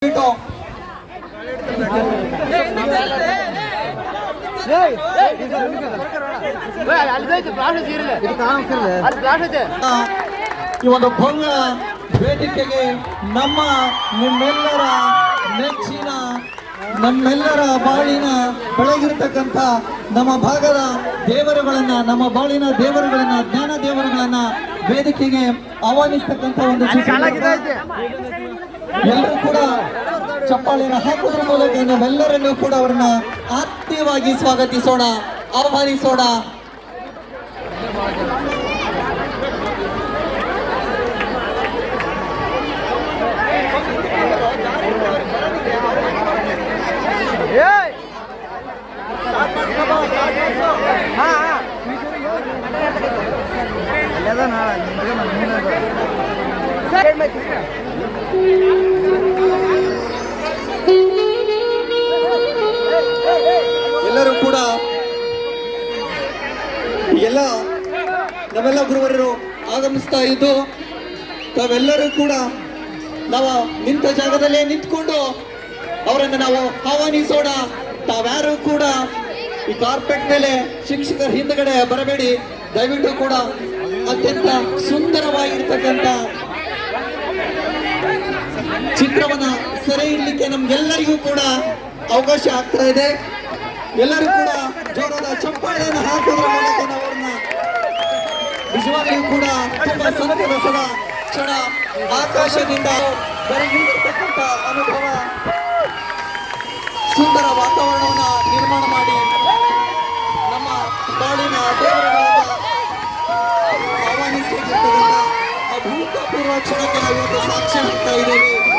ಈ ಒಂದು ಭವ್ಯ ವೇದಿಕೆಗೆ ನಿಮ್ಮೆಲ್ಲರ ನೆಚ್ಚಿನ ನಮ್ಮೆಲ್ಲರ ಬಾಳಿನ ಬೆಳಗಿರ್ತಕ್ಕಂಥ ನಮ್ಮ ಭಾಗದ ದೇವರುಗಳನ್ನ, ನಮ್ಮ ಬಾಳಿನ ದೇವರುಗಳನ್ನ, ಜ್ಞಾನ ದೇವರುಗಳನ್ನ ವೇದಿಕೆಗೆ ಆಹ್ವಾನಿಸ್ತಕ್ಕಂಥ ಒಂದು ಎಲ್ಲರೂ ಕೂಡ ಚಪ್ಪಾಳೆಯನ್ನು ಹಾಕುವುದರ ಮೂಲಕ ನಾವೆಲ್ಲರನ್ನೂ ಕೂಡ ಅವರನ್ನ ಆತ್ಮೀಯವಾಗಿ ಸ್ವಾಗತಿಸೋಣ, ಆಹ್ವಾನಿಸೋಣ. ಎಲ್ಲರೂ ಕೂಡ ನಾವೆಲ್ಲ ಗುರುವರರು ಆಗಮಿಸ್ತಾ ಇದ್ದು ತಾವೆಲ್ಲರೂ ಕೂಡ ನಾವು ನಿಂತ ಜಾಗದಲ್ಲೇ ನಿಂತ್ಕೊಂಡು ಅವರನ್ನು ನಾವು ಆಹ್ವಾನಿಸೋಣ. ತಾವ್ಯಾರು ಕೂಡ ಈ ಕಾರ್ಪೆಟ್ ಮೇಲೆ ಶಿಕ್ಷಕರ ಹಿಂದ್ಗಡೆ ಬರಬೇಡಿ, ದಯವಿಟ್ಟು ಕೂಡ ಅತ್ಯಂತ ಸುಂದರವಾಗಿರ್ತಕ್ಕಂಥ ಚಿತ್ರವನ್ನ ಸೆರೆ ಇಡ್ಲಿಕ್ಕೆ ನಮ್ಗೆಲ್ಲರಿಗೂ ಕೂಡ ಅವಕಾಶ ಆಗ್ತಾ ಇದೆ. ಎಲ್ಲರೂ ಕೂಡ ಜೋರಾದ ಚಪ್ಪಾಳೆಯನ್ನು ಹಾಕೋದ್ರ ಮೂಲಕ ಅವ್ರನ್ನ ನಿಜವಾಗಲೂ ಕೂಡ ತುಂಬಾ ಸಂತಸದ ಕ್ಷಣ, ಆಕಾಶದಿಂದ ಬರೆದಿರ್ತಕ್ಕಂಥ ಅನುಭವ, ಸುಂದರ ವಾತಾವರಣವನ್ನ ನಿರ್ಮಾಣ ಮಾಡಿ ನಮ್ಮ ಬಾಳಿನ ದೇವರುಗಳಿಂದ ಆಹ್ವಾನಿಸಿರ್ತಕ್ಕಂಥ ಅಭೂತಪೂರ್ವ ಕ್ಷಣಕ್ಕೆ ನಾವು ಸಾಕ್ಷಿ ಆಗ್ತಾ ಇದ್ದೇವೆ.